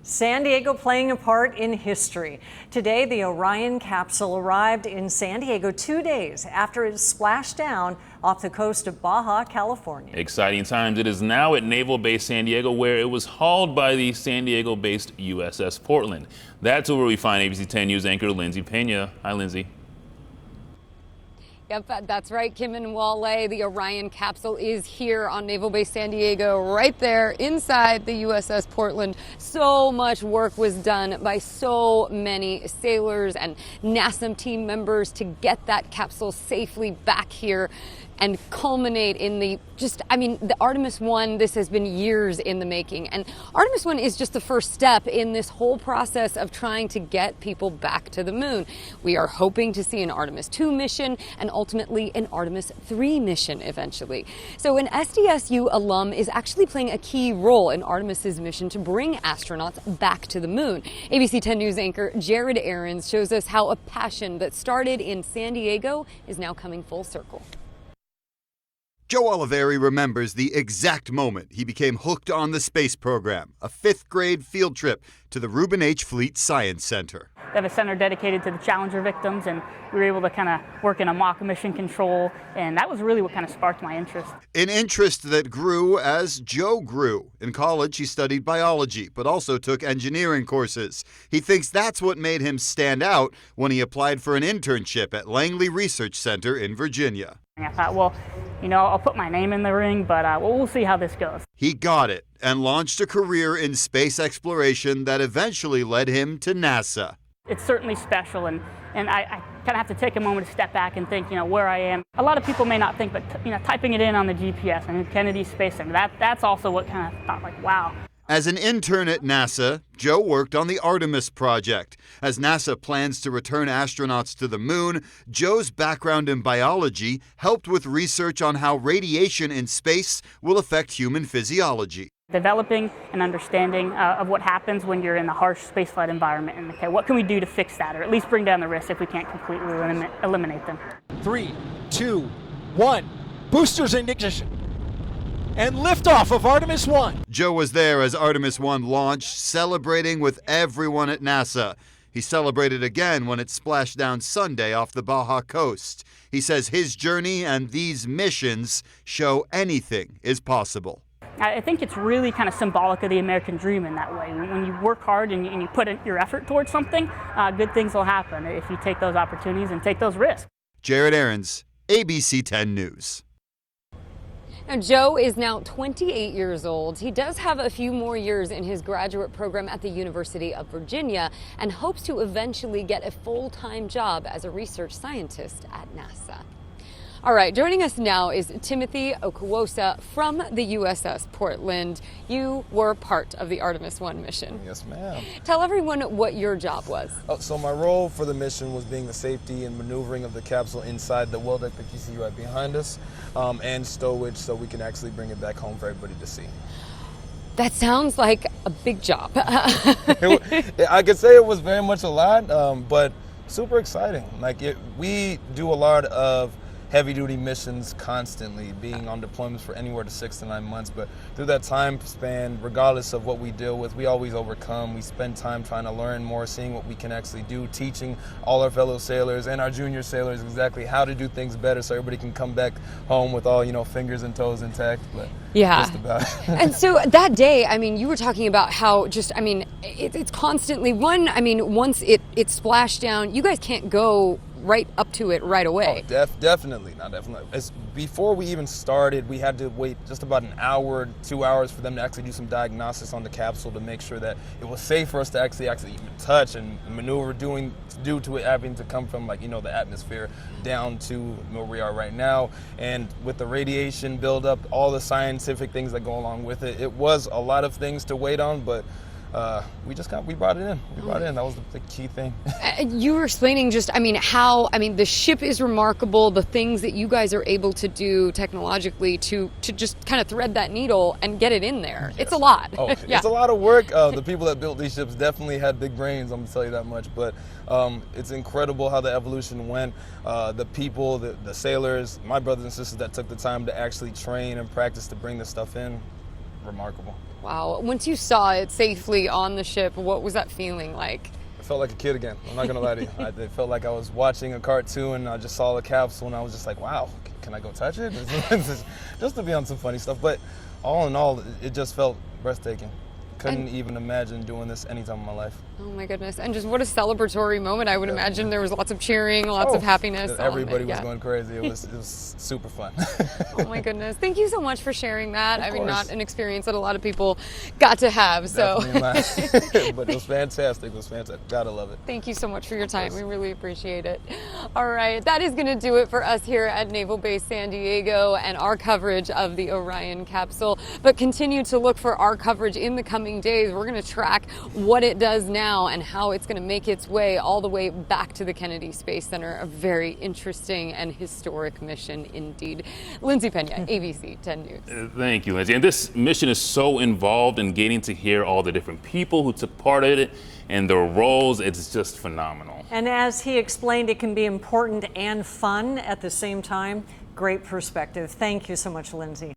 San Diego playing a part in history. Today, the Orion capsule arrived in San Diego 2 days after it splashed down off the coast of Baja, California. Exciting times. It is now at Naval Base San Diego, where it was hauled by the San Diego-based USS Portland. That's where we find ABC 10 News anchor Lindsay Pena. Hi, Lindsay. Yep, that's right, Kim and Wale. The Orion capsule is here on Naval Base San Diego, right there inside the USS Portland. So much work was done by so many sailors and NASA team members to get that capsule safely back here and culminate in the the Artemis 1, this has been years in the making. And Artemis 1 is just the first step in this whole process of trying to get people back to the moon. We are hoping to see an Artemis 2 mission and ultimately an Artemis 3 mission eventually. So an SDSU alum is actually playing a key role in Artemis's mission to bring astronauts back to the moon. ABC 10 News anchor Jared Aarons shows us how a passion that started in San Diego is now coming full circle. Joe Oliveri remembers the exact moment he became hooked on the space program, a 5th grade field trip to the Reuben H. Fleet Science Center. They have a center dedicated to the Challenger victims, and we were able to kind of work in a mock mission control, and that was really what kind of sparked my interest. An interest that grew as Joe grew. In college, he studied biology, but also took engineering courses. He thinks that's what made him stand out when he applied for an internship at Langley Research Center in Virginia. I thought, well, I'll put my name in the ring, but we'll see how this goes. He got it and launched a career in space exploration that eventually led him to NASA. It's certainly special, and I kind of have to take a moment to step back and think, where I am. A lot of people may not think, but typing it in on the GPS, Kennedy Space Center, that's also what kind of thought, like, wow. As an intern at NASA, Joe worked on the Artemis project. As NASA plans to return astronauts to the moon, Joe's background in biology helped with research on how radiation in space will affect human physiology. Developing an understanding of what happens when you're in a harsh spaceflight environment, and okay, what can we do to fix that, or at least bring down the risk if we can't completely eliminate them. 3, 2, 1, boosters in ignition. And liftoff of Artemis 1. Joe was there as Artemis 1 launched, celebrating with everyone at NASA. He celebrated again when it splashed down Sunday off the Baja coast. He says his journey and these missions show anything is possible. I think it's really kind of symbolic of the American dream in that way. When you work hard and you put your effort towards something, good things will happen if you take those opportunities and take those risks. Jared Aarons, ABC 10 News. Now, Joe is now 28 years old. He does have a few more years in his graduate program at the University of Virginia and hopes to eventually get a full-time job as a research scientist at NASA. All right, joining us now is Timothy Okuwosa from the USS Portland. You were part of the Artemis 1 mission. Yes, ma'am. Tell everyone what your job was. So my role for the mission was being the safety and maneuvering of the capsule inside the well deck that you see right behind us, and stowage so we can actually bring it back home for everybody to see. That sounds like a big job. I could say it was very much a lot, but super exciting. We do a lot of heavy-duty missions constantly, being on deployments for anywhere to 6 to 9 months. But through that time span, regardless of what we deal with, we always overcome. We spend time trying to learn more, seeing what we can actually do, teaching all our fellow sailors and our junior sailors exactly how to do things better so everybody can come back home with all, fingers and toes intact. But yeah. Just about. And so that day, you were talking about how it's constantly once it splashed down, you guys can't go right up to it right away. Oh, definitely. Before we even started, we had to wait just about an hour, 2 hours for them to actually do some diagnostics on the capsule to make sure that it was safe for us to actually even touch and maneuver due to it having to come from the atmosphere down to where we are right now. And with the radiation buildup, all the scientific things that go along with it, it was a lot of things to wait on, but we brought it in. That was the key thing. You were explaining how the ship is remarkable, the things that you guys are able to do technologically to just kind of thread that needle and get it in there. Yes. It's a lot. Oh, yeah. It's a lot of work. The people that built these ships definitely had big brains, I'm going to tell you that much. But it's incredible how the evolution went. The people, the sailors, my brothers and sisters that took the time to actually train and practice to bring this stuff in, remarkable. Wow. Once you saw it safely on the ship, what was that feeling like? I felt like a kid again. I'm not gonna lie to you. It felt like I was watching a cartoon and I just saw the capsule and I was just like, wow, can I go touch it? Just to be on some funny stuff. But all in all, it just felt breathtaking. Couldn't even imagine doing this any time in my life. Oh my goodness. And just what a celebratory moment. I would imagine there was lots of cheering, lots of happiness. Everybody was going crazy. It was super fun. Oh my goodness. Thank you so much for sharing that. I mean, course. not an experience that a lot of people got to have. So Definitely not. But it was fantastic. It was fantastic. Gotta love it. thank you so much for your time. We really appreciate it. All right. That is going to do it for us here at Naval Base San Diego and our coverage of the Orion capsule. But continue to look for our coverage in the coming days. We're going to track what it does now and how it's going to make its way all the way back to the Kennedy Space Center. A very interesting and historic mission indeed. Lindsay Pena, ABC 10 News. Thank you, Lindsay. And this mission is so involved in getting to hear all the different people who took part in it and their roles. It's just phenomenal. And as he explained, it can be important and fun at the same time. Great perspective. Thank you so much, Lindsay.